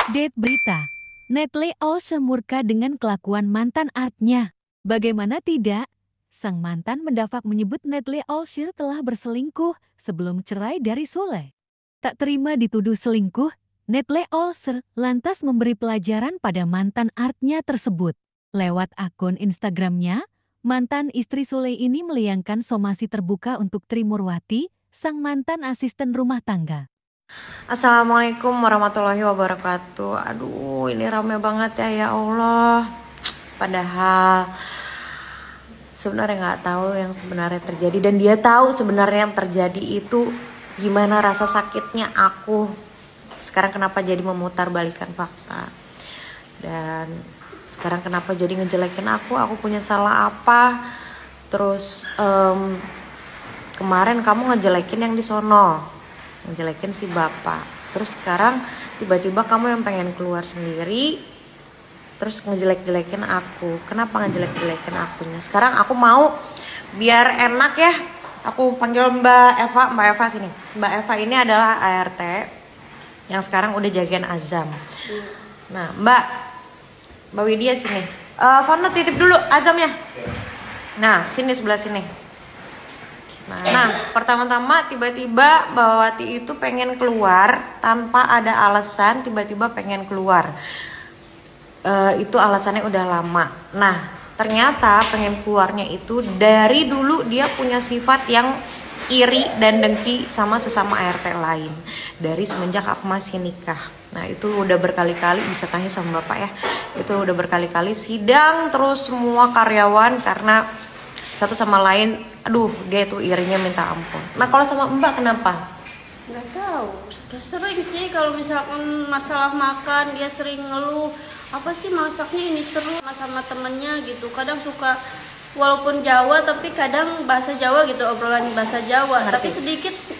Update berita. Netle Ose murka dengan kelakuan mantan artnya. Bagaimana tidak? Sang mantan mendafak menyebut Netle Ose telah berselingkuh sebelum cerai dari Sule. Tak terima dituduh selingkuh, Netle Ose lantas memberi pelajaran pada mantan artnya tersebut. Lewat akun Instagramnya, mantan istri Sule ini meliangkan somasi terbuka untuk Trimurwati, sang mantan asisten rumah tangga. Assalamualaikum warahmatullahi wabarakatuh. Aduh, ini rame banget ya Allah. Padahal sebenarnya nggak tahu yang sebenarnya terjadi, dan dia tahu sebenarnya yang terjadi itu gimana rasa sakitnya aku. Sekarang kenapa jadi memutar balikan fakta, dan sekarang kenapa jadi ngejelekin aku punya salah apa. Terus kemarin kamu ngejelekin yang di sono, ngejelekin si bapak. Terus sekarang tiba-tiba kamu yang pengen keluar sendiri, terus ngejelek-jelekin aku. Kenapa ngejelek-jelekin akunya? Sekarang aku mau biar enak ya, aku panggil Mbak Eva. Mbak Eva sini. Mbak Eva ini adalah ART yang sekarang udah jagain Azam. Nah, Mbak Widya sini. Fono titip dulu Azamnya. Nah, sini sebelah sini. Nah, pertama-tama tiba-tiba Mbak Wati itu pengen keluar tanpa ada alasan, tiba-tiba pengen keluar. Itu alasannya udah lama. Nah, ternyata pengen keluarnya itu dari dulu dia punya sifat yang iri dan dengki sama sesama ART lain. Dari semenjak aku masih nikah. Nah, itu udah berkali-kali, bisa tanya sama Bapak ya. Itu udah berkali-kali sidang terus semua karyawan karena satu sama lain, aduh dia itu irinya minta ampun. Nah kalau sama Mbak kenapa? Nggak tahu, sering sih kalau misalkan masalah makan dia sering ngeluh, apa sih masaknya ini terus sama temennya gitu. Kadang suka walaupun Jawa tapi kadang bahasa Jawa gitu, obrolan bahasa Jawa. Ngerti. Tapi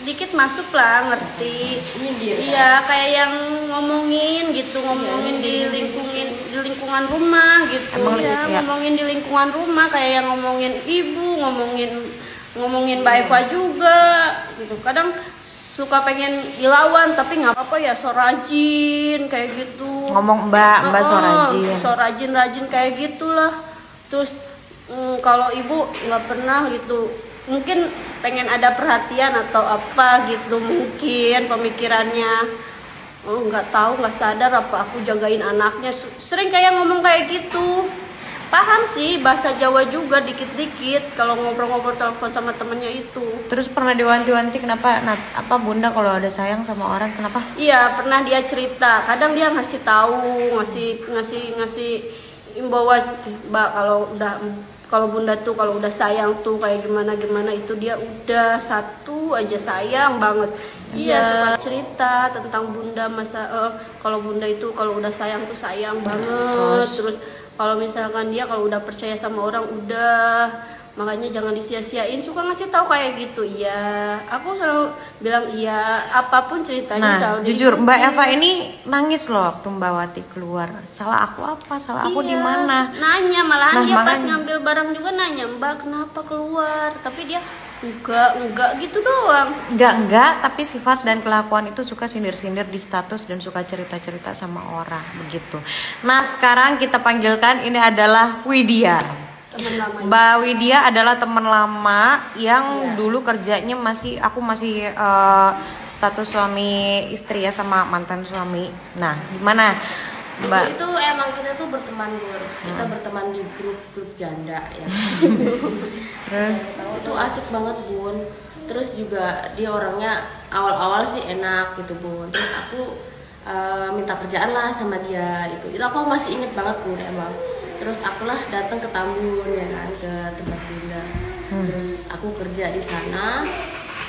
sedikit masuk lah, ngerti. Ini dia. Iya, kayak yang ngomongin gitu, ngomongin di lingkungan rumah gitu. Emang Ya, ya? ngomongin di lingkungan rumah kayak yang ngomongin ibu, ngomongin Mbak Eva juga gitu. Kadang suka pengen dilawan tapi nggak apa-apa ya, so rajin kayak gitu. Ngomong Mbak so rajin. So rajin kayak gitulah. Terus kalau ibu nggak pernah gitu, mungkin pengen ada perhatian atau apa gitu, mungkin pemikirannya. Nggak tahu, nggak sadar apa aku jagain anaknya. Sering kayak ngomong kayak gitu. Paham sih bahasa Jawa juga dikit-dikit kalau ngobrol-ngobrol telepon sama temennya itu. Terus pernah diwanti-wanti kenapa? Bunda kalau ada sayang sama orang kenapa? Iya, pernah dia cerita. Kadang dia ngasih tahu, ngasih imbauan, Mbak, kalau Bunda tuh kalau udah sayang tuh kayak gimana itu dia udah satu aja sayang banget. Iya, suka cerita tentang Bunda kalau Bunda itu kalau udah sayang tuh sayang banget. Terus kalau misalkan dia kalau udah percaya sama orang udah, makanya jangan disia-siain. Suka ngasih tahu kayak gitu. Iya, aku selalu bilang iya, apapun ceritanya Nah, selalu jujur diikutin. Mbak Eva ini nangis loh waktu Mbak Wati keluar. Salah aku apa? Salah aku di Iya, mana? nanya malahan Nah, dia pas makanya. ngambil barang juga nanya, Mbak kenapa keluar? Tapi dia enggak gitu doang. Enggak, tapi sifat dan kelakuan itu suka sindir-sindir di status dan suka cerita-cerita sama orang begitu. Nah, sekarang kita panggilkan, ini adalah Widya. Teman lamanya. Mbak Widya adalah teman lama yang dulu kerjanya aku masih status suami istri ya sama mantan suami. Nah, gimana Mbak? Itu emang kita tuh berteman Gur. Kita berteman di grup janda ya. Terus Itu asik banget Bun. Terus juga dia orangnya awal-awal sih enak gitu Bun. Terus aku minta kerjaan lah sama dia itu aku masih inget banget Bun emang. Terus akulah datang ke Tambun ya kan, ke tempat Bunda. Terus aku kerja di sana.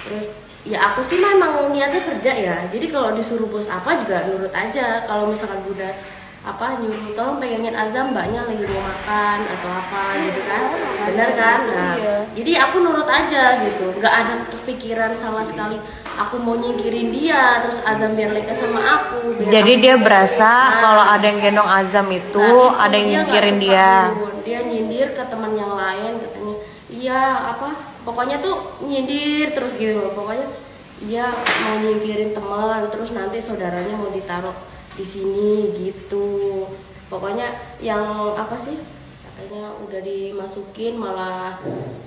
Terus ya aku sih memang niatnya kerja ya. Jadi kalau disuruh bos apa juga nurut aja. Kalau misalkan Bunda nyuruh tolong pegangin Azam, mbaknya lagi mau makan atau apa gitu kan, benar kan? Nah, jadi aku nurut aja gitu, nggak ada kepikiran sama sekali aku mau nyingkirin dia terus Azam biar lengket sama aku. jadi dia berasa kalau ada yang gendong Azam itu ada yang nyingkirin dia. Dia nyindir ke teman yang lain katanya, iya pokoknya tuh nyindir terus gitu loh. Pokoknya iya mau nyingkirin teman, terus nanti saudaranya mau ditaruh di sini gitu. Pokoknya yang apa sih, katanya udah dimasukin malah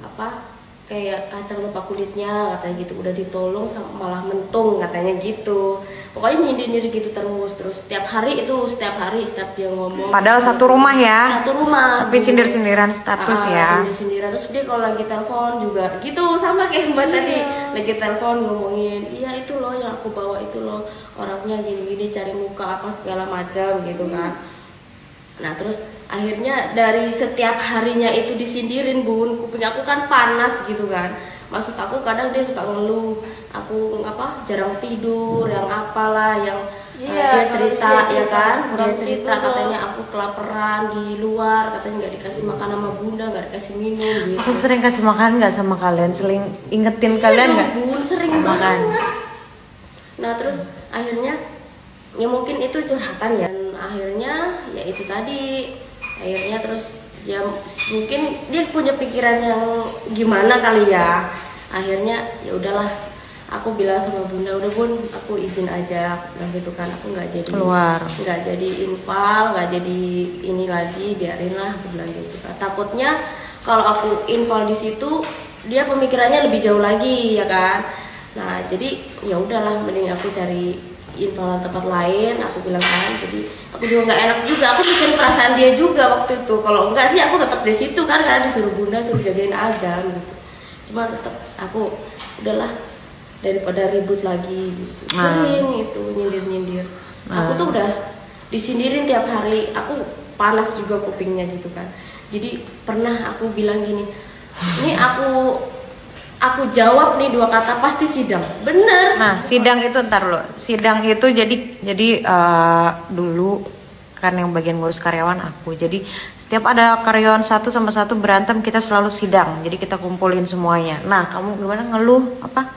apa kayak kacang lupa kulitnya katanya gitu, udah ditolong malah mentung katanya gitu. Pokoknya nyindir-nyindir gitu terus setiap hari setiap dia ngomong. Padahal satu rumah ya. Satu rumah. Tapi sindir-sindiran status ya. Sindir-sindiran. Terus dia kalau lagi telepon juga gitu sama kayak Mbak tadi. Lagi telepon ngomongin, "Iya itu loh yang aku bawa itu loh. Orangnya gini-gini cari muka apa segala macam gitu kan." Nah, terus akhirnya dari setiap harinya itu disindirin, Bun. Kuping aku kan panas gitu kan. Maksud aku kadang dia suka ngeluh, aku jarang tidur, yang apalah, yang dia cerita ya kan, dia cerita katanya aku kelaparan di luar, katanya nggak dikasih makan sama bunda, nggak dikasih minum gitu. Aku sering kasih makan nggak sama kalian, sering ingetin kalian nggak? Bun, sering makan. Nah terus akhirnya ya mungkin itu curhatan ya, dan akhirnya ya itu tadi, akhirnya terus ya mungkin dia punya pikiran yang gimana kali ya. Akhirnya ya udahlah, aku bilang sama bunda, udah Bun, aku izin aja bilang gitu kan, aku nggak jadi keluar, nggak jadi infal, nggak jadi ini lagi, biarinlah, aku bilang gitu kan. Takutnya kalau aku infal di situ dia pemikirannya lebih jauh lagi ya kan. Nah jadi ya udahlah, mending aku cari infolan tempat lain, aku bilang kan. Jadi aku juga nggak enak juga, aku bikin perasaan dia juga waktu itu. Kalau enggak sih aku tetap di situ kan, karena disuruh bunda suruh jagain Agam gitu. Cuma tetap aku udahlah, daripada ribut lagi gitu. Sering itu nyindir-nyindir. Aku tuh udah disindirin tiap hari, aku panas juga kupingnya gitu kan. Jadi pernah aku bilang gini, ini aku jawab nih 2 kata pasti sidang, bener. Nah sidang itu ntar lo, sidang itu jadi dulu kan yang bagian ngurus karyawan aku, jadi setiap ada karyawan satu sama satu berantem kita selalu sidang, jadi kita kumpulin semuanya. Nah kamu gimana, ngeluh apa?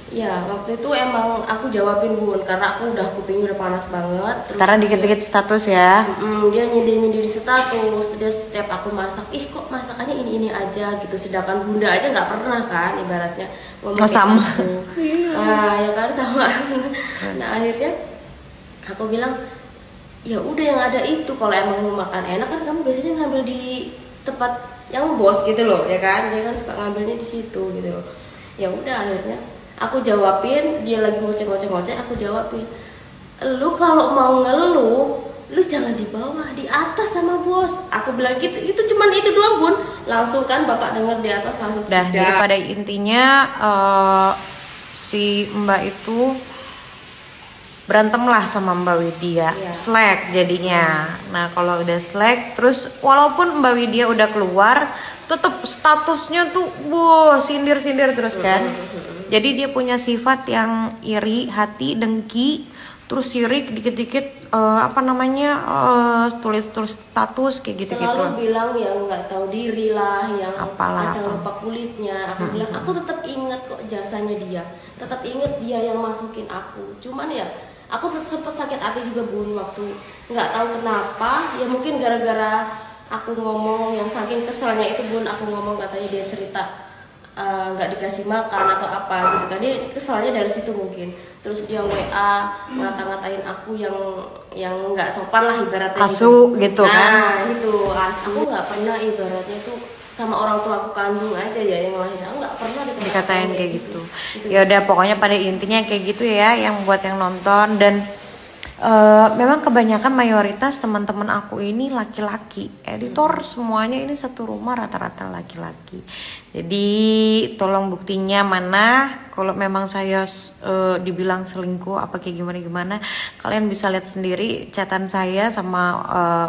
Ya waktu itu emang aku jawabin Bun, karena aku udah kupingnya udah panas banget. Terus karena dikit-dikit status ya. Dia nyindir-nyindir di status, dia setiap aku masak, ih kok masakannya ini aja gitu, sedangkan bunda aja nggak pernah kan ibaratnya ngomong sama gitu. Nah ya kan sama. Nah akhirnya aku bilang ya udah yang ada itu, kalau emang mau makan enak kan kamu biasanya ngambil di tempat yang bos gitu loh ya kan, dia kan suka ngambilnya di situ gitu loh. Ya udah akhirnya aku jawabin, dia lagi ngoceh-ngoceh, aku jawabin, lu kalau mau ngeluh lu jangan di bawah, di atas sama bos, aku bilang gitu. Itu cuman itu doang Bun, langsung kan bapak denger di atas langsung sidang. Jadi pada intinya si Mbak itu berantem lah sama Mbak Widya, slack jadinya. Nah kalau udah slack, terus walaupun Mbak Widya udah keluar, tetap statusnya tuh sindir-sindir terus kan. Jadi dia punya sifat yang iri hati, dengki, terus sirik dikit-dikit tulis status kayak gitu-gitu. Selalu bilang yang nggak tahu diri lah, yang kacang lupa kulitnya. Aku bilang aku tetap inget kok jasanya dia, tetap inget dia yang masukin aku. Cuman ya aku sempat sakit hati juga Bun waktu nggak tahu kenapa, ya mungkin gara-gara aku ngomong yang saking keselnya itu Bun, aku ngomong katanya dia cerita nggak dikasih makan atau apa gitu kan, dia kesalnya dari situ mungkin. Terus dia WA ngata-ngatain aku yang nggak sopan lah ibaratnya, asu gitu kan. Nah itu asu. Aku nggak pernah ibaratnya itu sama orang tua aku kandung aja ya yang lahir, aku nggak pernah dikatain kayak gitu. Ya udah pokoknya pada intinya kayak gitu ya, yang buat yang nonton. Dan memang kebanyakan mayoritas teman-teman aku ini laki-laki, editor semuanya ini satu rumah rata-rata laki-laki. Jadi tolong buktinya mana, kalau memang saya dibilang selingkuh apa kayak gimana kalian bisa lihat sendiri chatan saya sama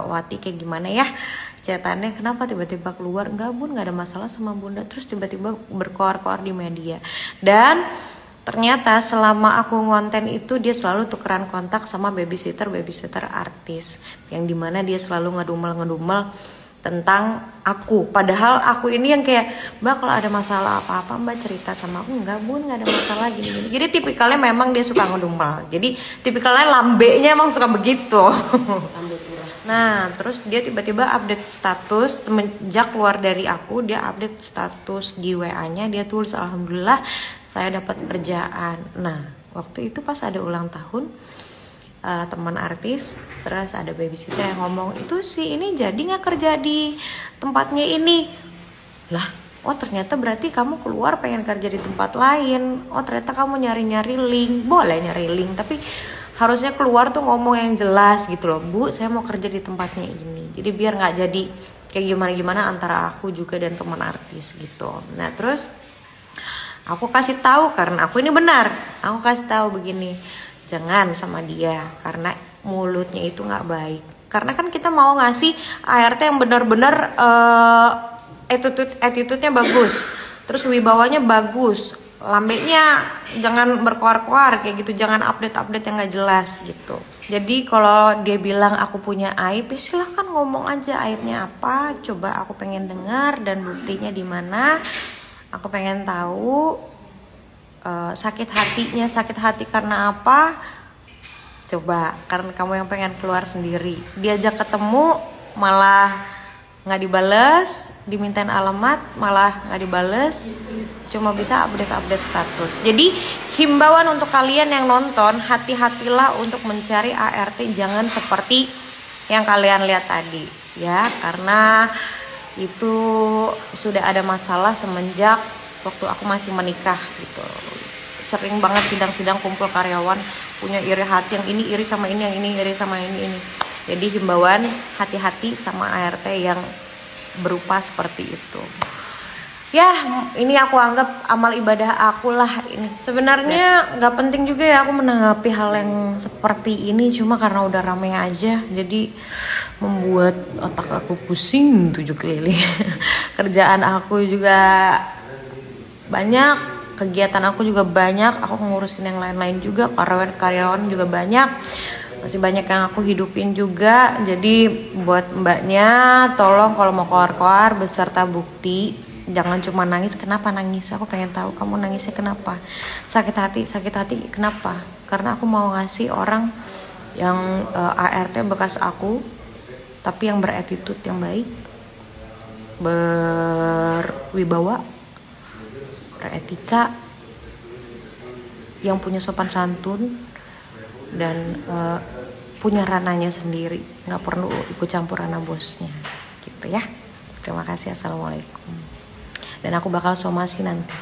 Wati kayak gimana ya. Chatannya kenapa tiba-tiba keluar, enggak Bun nggak ada masalah sama bunda, terus tiba-tiba berkoar-koar di media. Dan ternyata selama aku ngonten itu dia selalu tukeran kontak sama babysitter artis, yang dimana dia selalu ngedumel tentang aku. Padahal aku ini yang kayak, Mbak kalau ada masalah apa-apa Mbak cerita sama aku. Enggak Bun nggak ada masalah gini. Jadi tipikalnya memang dia suka ngedumel. Jadi tipikalnya lambenya emang suka begitu. Nah terus dia tiba-tiba update status semenjak keluar dari aku, dia update status di WA-nya, dia tulis alhamdulillah saya dapat kerjaan. Nah waktu itu pas ada ulang tahun teman artis, terus ada babysitter yang ngomong, itu sih ini jadi nggak kerja di tempatnya ini lah. Oh ternyata berarti kamu keluar pengen kerja di tempat lain. Oh ternyata kamu nyari-nyari link. Boleh nyari link, tapi harusnya keluar tuh ngomong yang jelas gitu loh. Bu, saya mau kerja di tempatnya ini. Jadi biar nggak jadi kayak gimana-gimana antara aku juga dan teman artis gitu. Nah terus aku kasih tahu karena aku ini benar. Aku kasih tahu begini, jangan sama dia karena mulutnya itu nggak baik. Karena kan kita mau ngasih ART yang benar-benar attitude-nya bagus, terus wibawanya bagus, lambenya jangan berkoar-koar kayak gitu, jangan update-update yang nggak jelas gitu. Jadi kalau dia bilang aku punya aib, ya silahkan ngomong aja aibnya apa. Coba aku pengen dengar dan buktinya di mana. Aku pengen tahu sakit hati karena apa. Coba, karena kamu yang pengen keluar sendiri. Diajak ketemu malah nggak dibales, dimintain alamat malah nggak dibales, cuma bisa update status. Jadi himbauan untuk kalian yang nonton, hati-hatilah untuk mencari ART, jangan seperti yang kalian lihat tadi ya, karena itu sudah ada masalah semenjak waktu aku masih menikah gitu. Sering banget sidang-sidang kumpul karyawan punya iri hati, yang ini iri sama ini, yang ini iri sama ini. Jadi himbauan, hati-hati sama ART yang berupa seperti itu. Ya, ini aku anggap amal ibadah aku lah ini. Sebenarnya nggak penting juga ya aku menanggapi hal yang seperti ini, cuma karena udah rame aja, jadi membuat otak aku pusing 7 keliling. Kerjaan aku juga banyak, kegiatan aku juga banyak, aku ngurusin yang lain-lain juga, karyawan juga banyak. Masih banyak yang aku hidupin juga. Jadi buat mbaknya, tolong kalau mau keluar beserta bukti, jangan cuma nangis. Kenapa nangis? Aku pengen tahu kamu nangisnya kenapa. Sakit hati kenapa? Karena aku mau ngasih orang yang ART bekas aku, tapi yang berattitude yang baik, berwibawa, beretika, yang punya sopan santun, dan punya ranahnya sendiri, nggak perlu ikut campur ranah bosnya gitu ya. Terima kasih, assalamualaikum. Dan aku bakal somasi nanti.